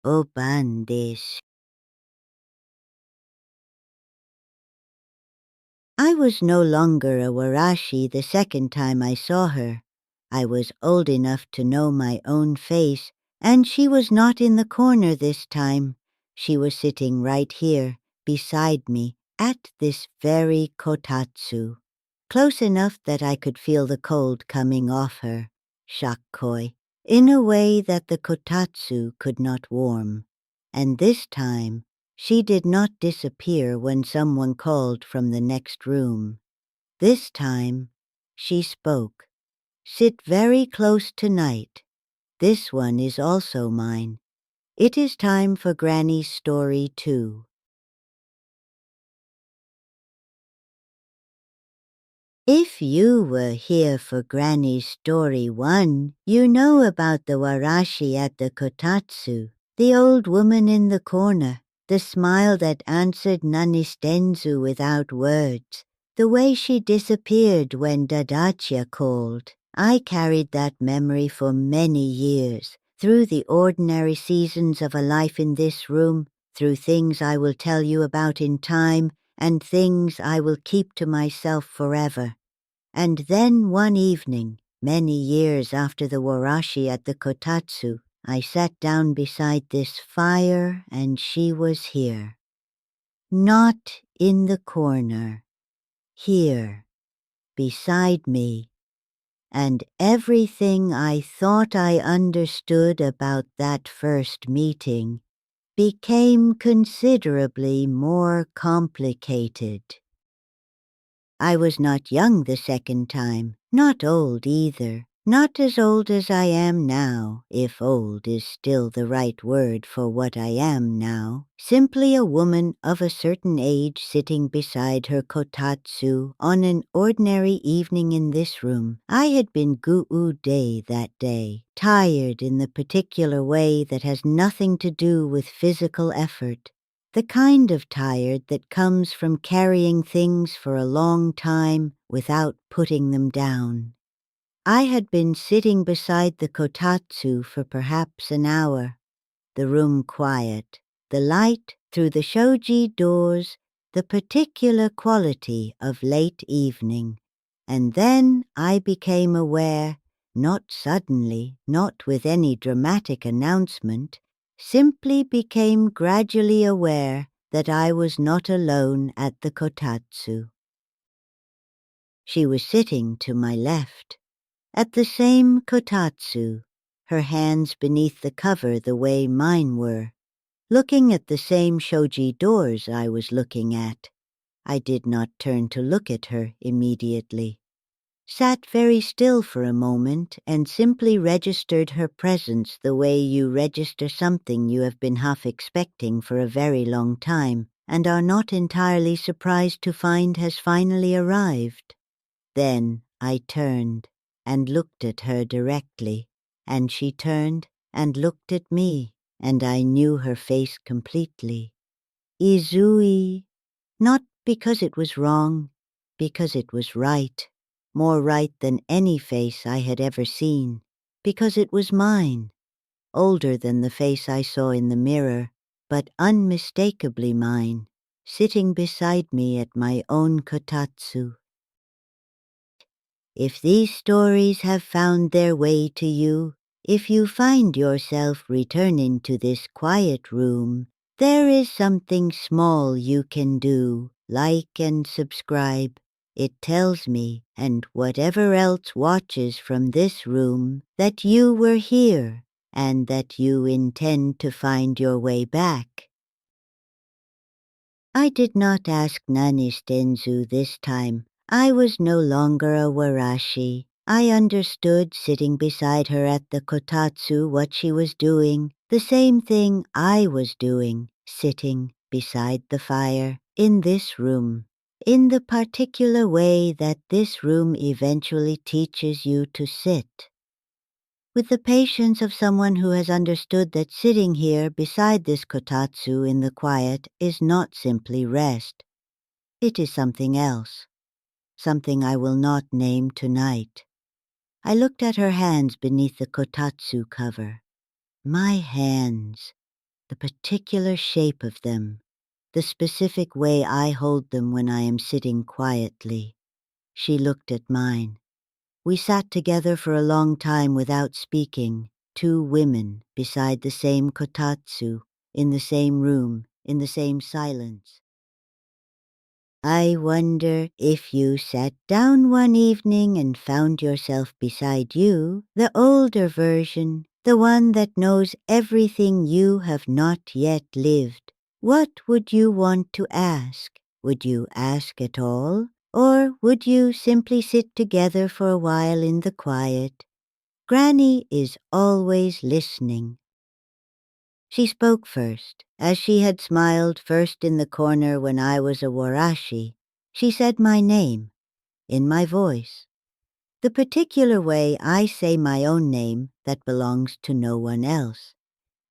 obandesu. I was no longer a warashi the second time I saw her. I was old enough to know my own face, and she was not in the corner this time. She was sitting right here, beside me, at this very kotatsu, close enough that I could feel the cold coming off her, shakkoi, in a way that the kotatsu could not warm. And this time, she did not disappear when someone called from the next room. This time, she spoke. Sit very close tonight. This one is also mine. It is time for Granny's story too. If you were here for Granny's story 1, you know about the warashi at the kotatsu, the old woman in the corner, the smile that answered nanistenzu without words, the way she disappeared when Dadacha called. I carried that memory for many years, through the ordinary seasons of a life in this room, through things I will tell you about in time, and things I will keep to myself forever. And then one evening, many years after the warashi at the kotatsu, I sat down beside this fire and she was here. Not in the corner. Here, beside me. And everything I thought I understood about that first meeting became considerably more complicated. I was not young the second time, not old either, not as old as I am now, if old is still the right word for what I am now, simply a woman of a certain age sitting beside her kotatsu on an ordinary evening in this room. I had been guude that day, tired in the particular way that has nothing to do with physical effort. The kind of tired that comes from carrying things for a long time without putting them down. I had been sitting beside the kotatsu for perhaps an hour, the room quiet, the light through the shoji doors, the particular quality of late evening. And then I became aware, not suddenly, not with any dramatic announcement, simply became gradually aware that I was not alone at the kotatsu. She was sitting to my left, at the same kotatsu, her hands beneath the cover the way mine were, looking at the same shoji doors I was looking at. I did not turn to look at her immediately. Sat very still for a moment and simply registered her presence the way you register something you have been half expecting for a very long time and are not entirely surprised to find has finally arrived. Then I turned and looked at her directly, and she turned and looked at me, and I knew her face completely. Izui, not because it was wrong, because it was right. More right than any face I had ever seen, because it was mine, older than the face I saw in the mirror, but unmistakably mine, sitting beside me at my own kotatsu. If these stories have found their way to you, if you find yourself returning to this quiet room, there is something small you can do, like and subscribe. It tells me, and whatever else watches from this room, that you were here, and that you intend to find your way back. I did not ask Nanistenzu this time. I was no longer a warashi. I understood sitting beside her at the kotatsu what she was doing, the same thing I was doing, sitting beside the fire, in this room. In the particular way that this room eventually teaches you to sit. With the patience of someone who has understood that sitting here beside this kotatsu in the quiet is not simply rest. It is something else, something I will not name tonight. I looked at her hands beneath the kotatsu cover. My hands. the particular shape of them, the specific way I hold them when I am sitting quietly. She looked at mine. We sat together for a long time without speaking, two women beside the same kotatsu, in the same room, in the same silence. I wonder if you sat down one evening and found yourself beside you, the older version, the one that knows everything you have not yet lived. What would you want to ask? Would you ask at all? Or would you simply sit together for a while in the quiet? Granny is always listening. She spoke first, as she had smiled first in the corner when I was a warashi. She said my name, in my voice, the particular way I say my own name that belongs to no one else.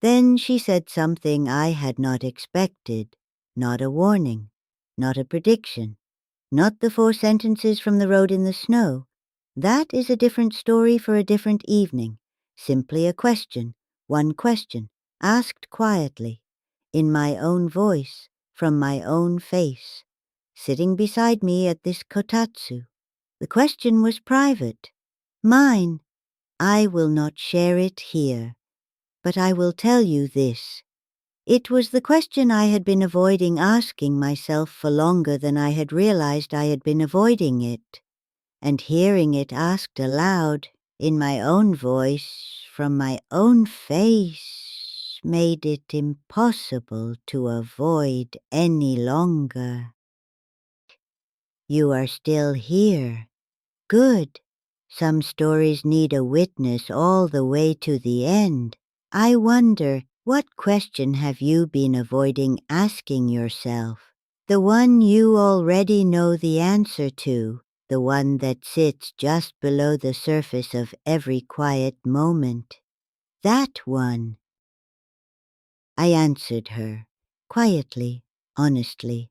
Then she said something I had not expected, not a warning, not a prediction, not the 4 sentences from the road in the snow. That is a different story for a different evening, simply a question, one question, asked quietly, in my own voice, from my own face, sitting beside me at this kotatsu. The question was private, mine. I will not share it here, but I will tell you this. It was the question I had been avoiding asking myself for longer than I had realized I had been avoiding it, and hearing it asked aloud, in my own voice, from my own face, made it impossible to avoid any longer. You are still here. Good. Some stories need a witness all the way to the end. I wonder, what question have you been avoiding asking yourself? The one you already know the answer to, the one that sits just below the surface of every quiet moment. That one. I answered her, quietly, honestly.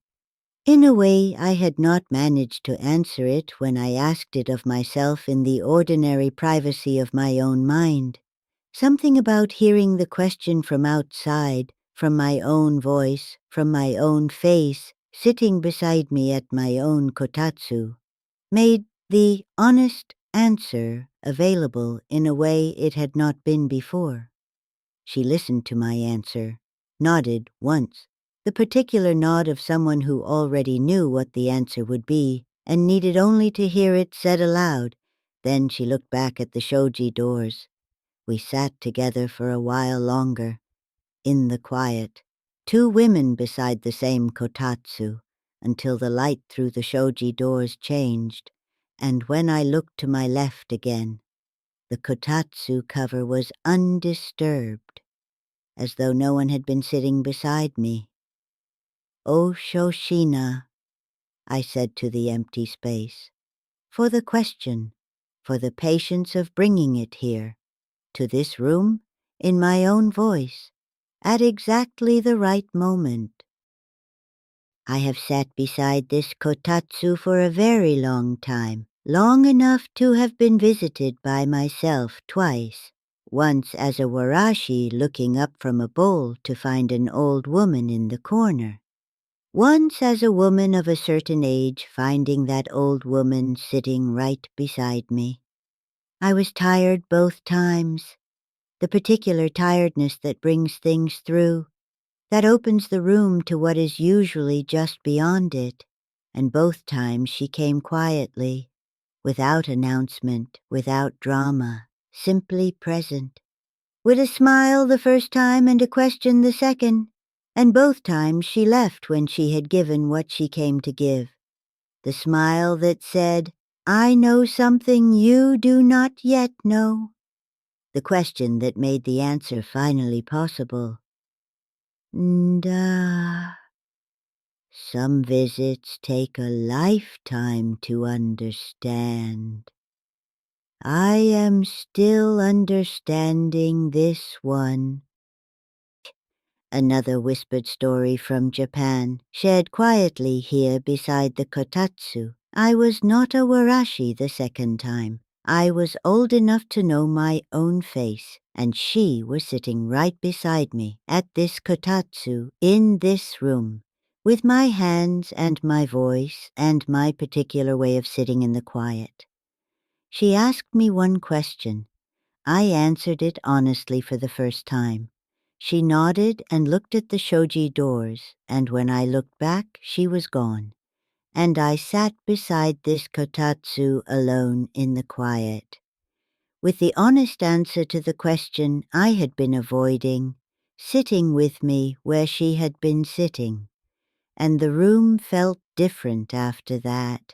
In a way, I had not managed to answer it when I asked it of myself in the ordinary privacy of my own mind. Something about hearing the question from outside, from my own voice, from my own face, sitting beside me at my own kotatsu, made the honest answer available in a way it had not been before. She listened to my answer, nodded once, the particular nod of someone who already knew what the answer would be and needed only to hear it said aloud. Then she looked back at the shoji doors. We sat together for a while longer, in the quiet, two women beside the same kotatsu, until the light through the shoji doors changed, and when I looked to my left again, the kotatsu cover was undisturbed, as though no one had been sitting beside me. Oshoshina, I said to the empty space, for the question, for the patience of bringing it here, to this room, in my own voice, at exactly the right moment. I have sat beside this kotatsu for a very long time, long enough to have been visited by myself twice, once as a warashi looking up from a bowl to find an old woman in the corner, once as a woman of a certain age finding that old woman sitting right beside me. I was tired both times, the particular tiredness that brings things through, that opens the room to what is usually just beyond it, and both times she came quietly, without announcement, without drama, simply present, with a smile the first time and a question the second, and both times she left when she had given what she came to give. The smile that said, "I know something you do not yet know." The question that made the answer finally possible. Some visits take a lifetime to understand. I am still understanding this one. Another whispered story from Japan, shared quietly here beside the kotatsu. I was not a warashi the second time. I was old enough to know my own face and she was sitting right beside me at this kotatsu in this room, with my hands and my voice and my particular way of sitting in the quiet. She asked me one question. I answered it honestly for the first time. She nodded and looked at the shoji doors, and when I looked back, she was gone. And I sat beside this kotatsu alone in the quiet, with the honest answer to the question I had been avoiding, sitting with me where she had been sitting. And the room felt different after that,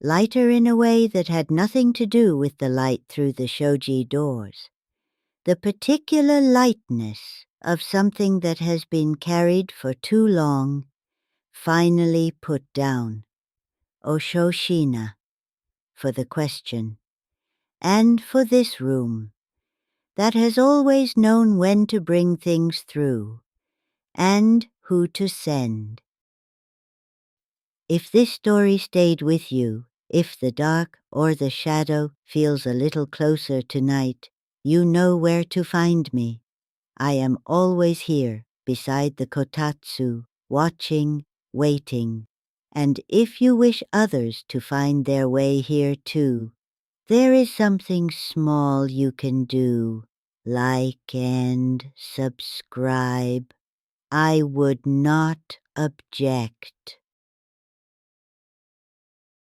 lighter in a way that had nothing to do with the light through the shoji doors. The particular lightness of something that has been carried for too long, finally put down. Oshoshina, for the question, and for this room, that has always known when to bring things through, and who to send. If this story stayed with you, if the dark or the shadow feels a little closer tonight, you know where to find me. I am always here beside the kotatsu, watching, waiting. And if you wish others to find their way here too, there is something small you can do, like and subscribe. I would not object.